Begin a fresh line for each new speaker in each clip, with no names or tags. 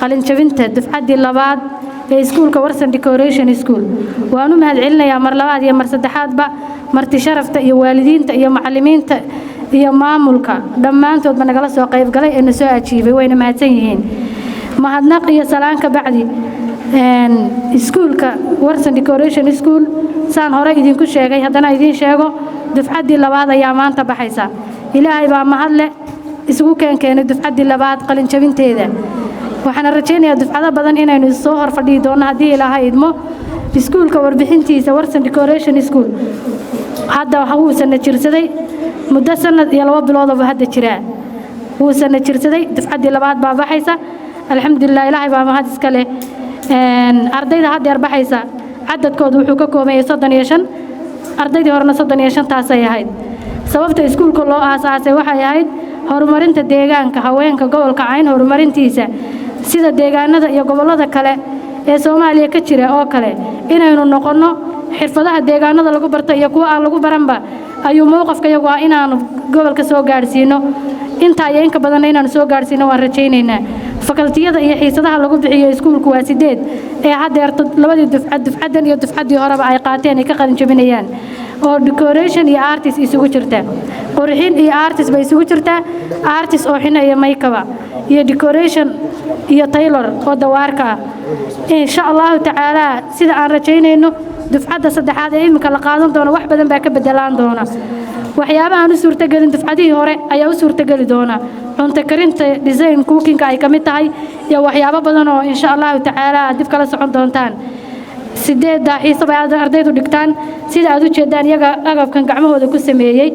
qalin jabinta dufcaddii labaad ee iskuulka Warsan Decoration School waanu mahadcelinayaa mar labaad iyo mar saddexaadba marti sharafta iyo waalidiinta iyo macallimiinta iyo maamulka dhammaantoodba nagala soo qayb galay ee soo ajiibay wayna mahadsan yihiin mahadnaq iyo salaanka bacdi iskuulka Warsan Decoration School saan hore idinku sheegay haddana idin sheego dufcaddii labaad ayaa maanta baxaysa ilaahay baa mahad leh isugu keenay dufcaddii labaad qalin jabinteeda waxaan rajaynayaa dufcado badan inaynu soo hor fadhiyo doono haddii ilaahay idmo iskuulka warbixintiisa Warsan Decoration School hadda waxa uu sana jirsaday muddo sanad iyo 2 bilood oo hadda jira uu sana jirsaday dufcaddii labaad baa baxaysa alxamdulillah ilaahay baa mahad iska leh ardayda hadda yar baxaysa cadadkoodu wuxuu ka kooban yahay 35 ardaydii horena 35 taasay ahayd sababta iskuulka loo aasaasay waxay ahayd horumarinta deegaanka haweenka gobolka Cayn horumarintiisa sida deegaanada iyo gobolada kale ee Soomaaliya ka jira oo kale inaynu noqono xirfadaha deegaanada lagu barto iyo kuwa aan lagu baranba ayuu mowqafka iyagu inaanu gobolka soo gaarsiino inta ay inka badan inaanu soo gaarsiino waan rajaynaynaa fakaltiyada iyo xiisadaha lagu bixiyo iskuulku waa 8 ee hadda labadii dufcadan iyo dufcaddii horeba ay qaateen ay ka qalin jabinayaan oo decoration iyo artist isugu jirta qurxin iyo artist bay isugu jirtaa artist oo xina iyo makeup iyo decoration iyo tailor oo dawaarka insha Allah ta'ala sida aan rajaynayno dufcadda saddexaad ee imika la qaadan doono wax badan baa ka bedelaan doona waxyaabaha aan u suurtagelin dufcadii hore ayaa u suurtageli doona cunto karinta design cooking ay kamid tahay iyo waxyaabo badan oo insha Allah ta'ala dib kala socon doontaan sideeda xiisaba ardaydu dhigtaan sida aad u jeedaan iyaga agabkan gacmahooda ku sameeyay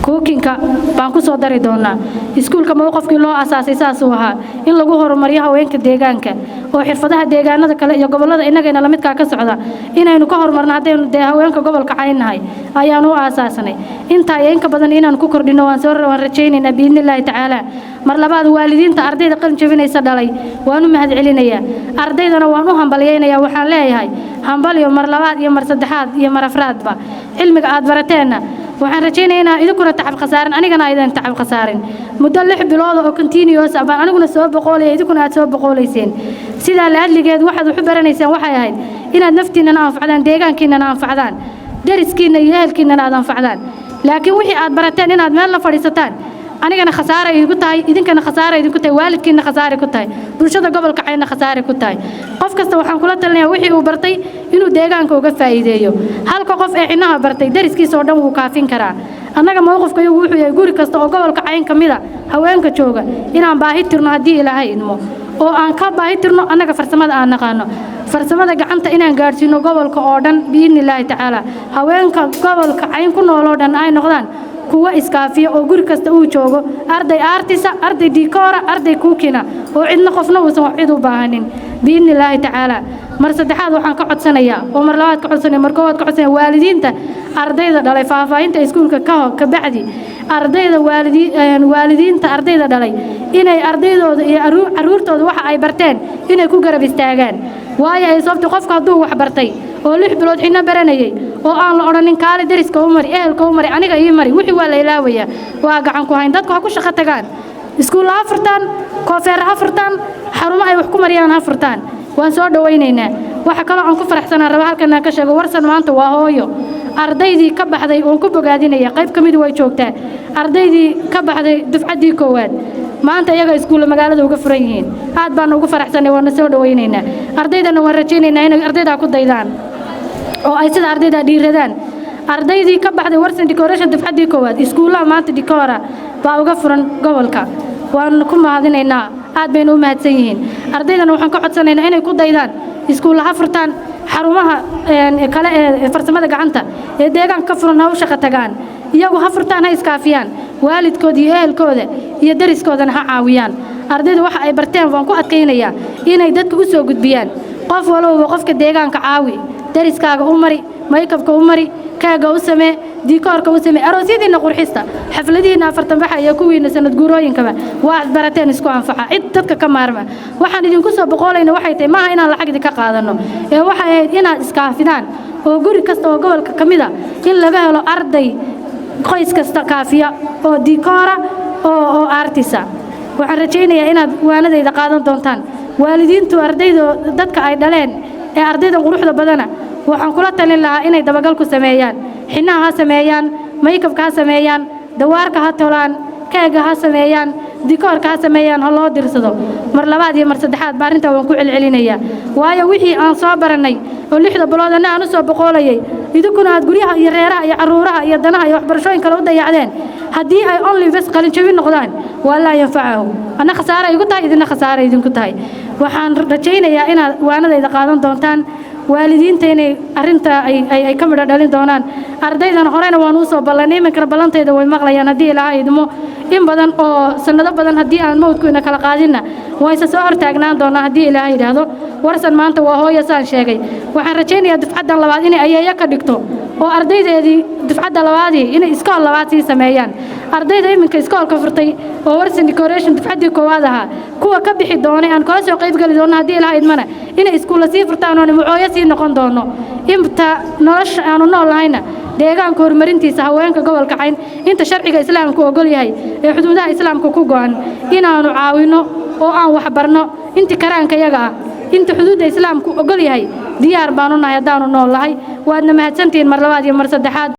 cookinga baan ku soo dari doonaa iskuulka mowqafkii loo aasaasay saas uu ahaa in lagu horumariyo haweenka deegaanka oo xirfadaha deegaanada kale iyo gobolada inagayna la midka ka socda inaynu ka horumarno hadaynu haweenka gobolka Caynahay ayaan u aasaasnay inta ay inka badan inaan ku kordhino waan soo rajaynaynaa biidnillaahi ta'ala mar labaad waalidiinta ardayda qalin jabinaysa dhalay waanu mahadcelinayaa ardaydana waan u hambalyeeynaa waxaan leeyahay hambaliyo mar labaad iyo mar saddexaad iyo mar afraadba cilmiga aad barateena waxaan rajaynaynaa idinkuna tacab khasaaran anigana aydan tacab khasaarin muddo 6 bilood oo continuous baan aniguna soo boqolay idinkuna aad soo boqolayseen sida la hadligeed waxaad u baranaysaan waxay ahayd inaad naftiina anfacdaan deegaankiina anfacdaan dariskiina iyo ehelkiina aad anfacdaan laakiin wixii aad barateen inaad meel la fadhiisataan anigana khasaare idinku tahay idinkana khasaare idinku tahay waalidkiina khasaare ku tahay bulshada gobolka Cayna khasaare ku tahay qof kasta waxaan kula talinayaa wixii uu bartay inuu deegaanka uga faa'iideeyo halka qof ee inaha bartay dariskiisa oo dhan uu kaafin karaa annaga mowqafka iyagu wuxuu yahay guri kasta oo gobolka Cayn kamida haweenka jooga inaan baahi tirno hadii ilaahay idmo oo aan ka baahi tirno annaga farsamada aan naqaano farsamada gacanta inaan gaarsiino gobolka oo dhan biidnillaahi ta'ala haweenka gobolka Cayn ku nool oo dhan ay noqdaan kuwa iskaafiyo oo guri kasta uu joogo arday artisa arday decora arday cookina oo cidna qofna uu soo cid u baahanin biidnillaahi ta'ala mar saddexaad waxaan ka codsanayaa oo mar labaad ka codsanay mar koowaad ka codsanay waalidiinta ardayda dhalay faahfaahinta iskuulka ka bacdi ardayda waalidiinta ardayda dhalay inay ardaydooda iyo caruurtooda waxa ay barteen inay ku garab istaagaan waayo ay sababta qofka hadduu wax bartay oo 6 bilood xina baranayay oo aan la oranin kaali dariska u mari ehelka u mari aniga ii mari wixii waa la ilaawaya waa gacan ku hayn dadku ha ku shaqo tagaan iskuul ha furtaan koofeer ha furtaan xarumo ay wax ku mariyaan ha furtaan waan soo dhawaynaynaa waxa kale oo aan ku faraxsanaa raba halkan aan ka sheego Warsan maanta waa hooyo ardaydii ka baxday oo ku bogaadinaya qayb kamid way joogtaa ardaydii ka baxday dufcaddii koowaad maanta iyaga iskuul magaalada uga furan yihiin aad baan ugu faraxsanay waan soo dhawaynaynaa ardaydana waan rajaynaynaa inay ardayda ku daydaan oo ay sida ardayda dhiiradaan ardaydii ka baxday Warsan Decoration dufcaddii koowaad iskuulaha maanta decora baa uga furan gobolka waan ku mahadinaynaa aad baynu u mahadsan yihiin ardaydana waxaan ka codsanaynaa inay ku daydaan iskuulaha furtaan xarumaha kale ee farsamada gacanta ee deegaanka ka furan ha u shaqo tagaan iyagu ha furtaan ha iskaafiyaan waalidkooda iyo ehelkooda iyo dariskoodana ha caawiyaan ardaydu waxa ay barteen waan ku adkaynayaa inay dadka u soo gudbiyaan qof walba qofka deegaanka caawi dariskaaga u mari maykabka u mari kaaga u samee dikoorka u samee aroosyadiina qurxista xafladiina afartan baxa iyo kuwiina sanad guurooyinkaba waa barateen isku anfaca cid dadka ka maarma waxaan idinku soo boqolayna waxay tahay maaha inaan lacag ka qaadano ee waxay ahayd inaad iskaafidaan oo guri kasta oo gobolka kamida in laga helo arday qoys kasta kaafiya oo dikoora oo artisa waxaan rajaynayaa inaad waanadayda qaadan doontaan waalidiintu ardayda dadka ay dhaleen ee ardayda quruxda badana waxaan kula talin lahaa inay dabagal ku sameeyaan xinaha ha sameeyaan maykabka ha sameeyaan dawaarka ha tolaan keega ha sameeyaan dikoorka ha sameeyaan ha loo dirsado mar labaad iyo mar saddexaad baa arrintaa waan ku celcelinayaa waayo wixii aan soo baranay oo 6 bilood aan u soo boqolayay idinkuna aad guryaha iyo reeraha iyo caruuraha iyo danaha iyo waxbarashooyin kale u dayacdeen haddii ay only bes qalin jabin noqdaan waa la yanfacahu ana khasaare igu tahay idina khasaare idinku tahay waxaan rajaynayaa inaad waanadayda qaadan doontaan waalidiinta inay arrinta ay ka midho dhalin doonaan ardaydan horena waan u soo ballanay iminka ballantayda way maqlayaan haddii ilaahay idmo in badan oo sanado badan haddii aan mawdku ina kala qaadinna wayse soo hortaagnaan doonaa haddii ilaahay yidhaahdo warsan maanta waa hooyo saan sheegay waxaan rajaynayaa dufcaddan labaad inay ayeeyo ka dhigto oo ardaydeedii dufcadda labaadii inay iskool labaad sii sameeyaan ardayda iminka iskoolka furtay oo warsan decoration dufcaddii koowaad ahaa kuwa ka bixi doonay aan kala soo qayb gali doono haddii ilaahay idmana inay iskuulla sii furtaan oo nimcooyo sii noqon doono inta nolosha aanu nool lahayna deegaanka horumarintiisa haweenka gobolka Cayn inta sharciga islaamku ogol yahay ee xuduudaha islaamka ku go'an inaanu caawino oo aan wax barno inta karaanka yaga ah inta xuduuda islaamku ogol yahay diyaar baanu nahay hadaanu nool lahay waadna mahadsantiin mar labaad iyo mar saddexaad